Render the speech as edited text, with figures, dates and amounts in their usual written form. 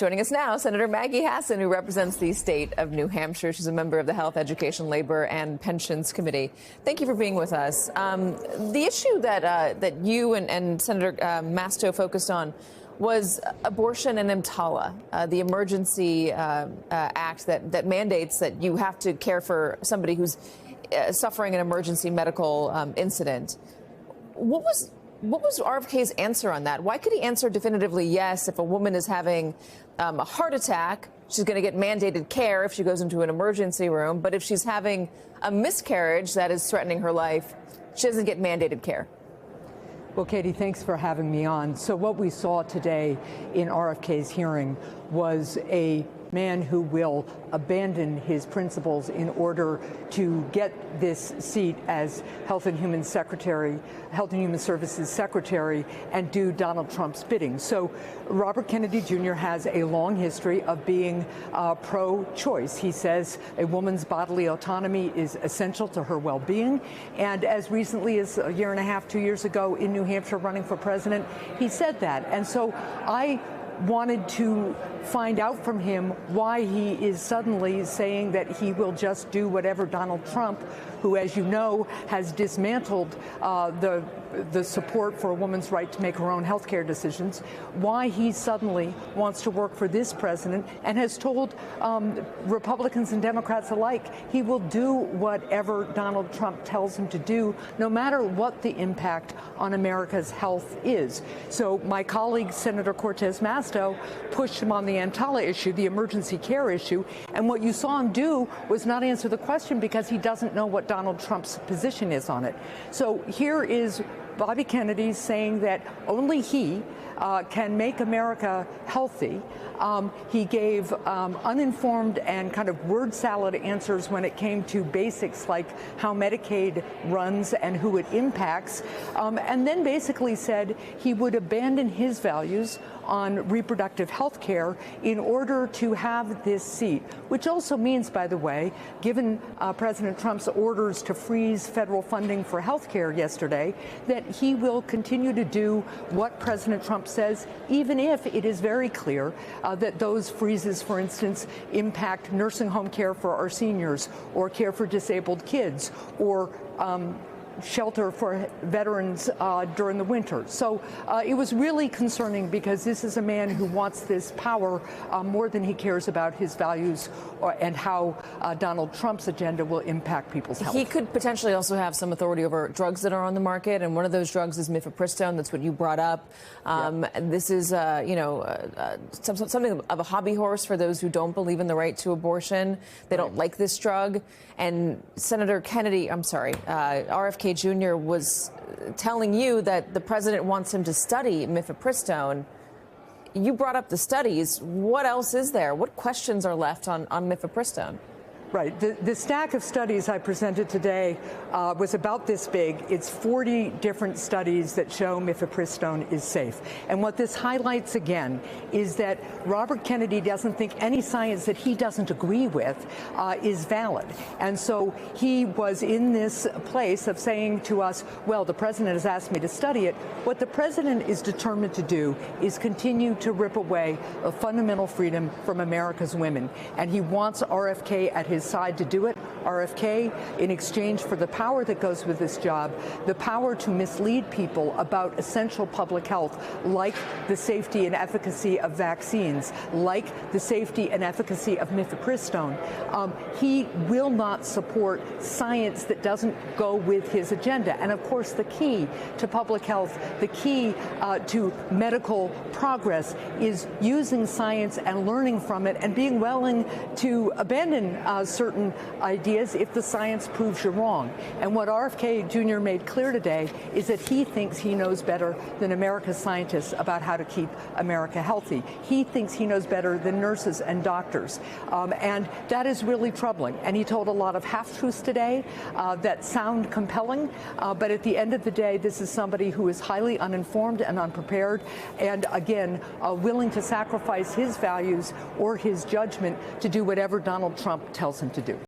Joining us now, Senator Maggie Hassan, who represents the state of New Hampshire. She's a member of the Health, Education, Labor, and Pensions Committee. Thank you for being with us. The issue that you and Senator Masto focused on was abortion and EMTALA, the emergency act that mandates that you have to care for somebody who's suffering an emergency medical incident. What was RFK's answer on that? Why could he answer definitively yes if a woman is having a heart attack, she's going to get mandated care if she goes into an emergency room, but if she's having a miscarriage that is threatening her life, she doesn't get mandated care? Well, Katie, thanks for having me on. So what we saw today in RFK's hearing was a man who will abandon his principles in order to get this seat as Health and Human Services Secretary and do Donald Trump's bidding. So Robert Kennedy Jr. has a long history of being pro-choice. He says a woman's bodily autonomy is essential to her well-being. And as recently as a year and a half, 2 years ago in New Hampshire running for president, he said that. And so I wanted to find out from him why he is suddenly saying that he will just do whatever Donald Trump, who, as you know, has dismantled the support for a woman's right to make her own health care decisions, why he suddenly wants to work for this president and has told Republicans and Democrats alike he will do whatever Donald Trump tells him to do, no matter what the impact on America's health is. So my colleague, Senator Cortez Masto, pushed him on the EMTALA issue, the emergency care issue, and what you saw him do was not answer the question because he doesn't know what Donald Trump's position is on it. So here is Bobby Kennedy saying that only he can make America healthy. He gave uninformed and kind of word salad answers when it came to basics like how Medicaid runs and who it impacts, and then basically said he would abandon his values on reproductive health care in order to have this seat, which also means, by the way, given President Trump's orders to freeze federal funding for health care yesterday, that he will continue to do what President Trump says, even if it is very clear that those freezes, for instance, impact nursing home care for our seniors or care for disabled kids or shelter for veterans during the winter. So it was really concerning because this is a man who wants this power more than he cares about his values and how Donald Trump's agenda will impact people's health. He could potentially also have some authority over drugs that are on the market, and one of those drugs is mifepristone. That's what you brought up. This is, something of a hobby horse for those who don't believe in the right to abortion. They don't like this drug. And Senator RFK Jr. was telling you that the president wants him to study mifepristone. You brought up the studies. What else is there? What questions are left on mifepristone? Right. The stack of studies I presented today was about this big. It's 40 different studies that show mifepristone is safe. And what this highlights again is that Robert Kennedy doesn't think any science that he doesn't agree with is valid. And so he was in this place of saying to us, well, the president has asked me to study it. What the president is determined to do is continue to rip away a fundamental freedom from America's women. And he wants RFK at his side to do it. RFK, in exchange for the power that goes with this job, the power to mislead people about essential public health, like the safety and efficacy of vaccines, like the safety and efficacy of mifepristone, he will not support science that doesn't go with his agenda. And of course, the key to public health, the key to medical progress is using science and learning from it and being willing to abandon certain ideas if the science proves you wrong. And what RFK Jr. made clear today is that he thinks he knows better than America's scientists about how to keep America healthy. He thinks he knows better than nurses and doctors. And that is really troubling. And he told a lot of half-truths today that sound compelling. But at the end of the day, this is somebody who is highly uninformed and unprepared and, again, willing to sacrifice his values or his judgment to do whatever Donald Trump tells him to do.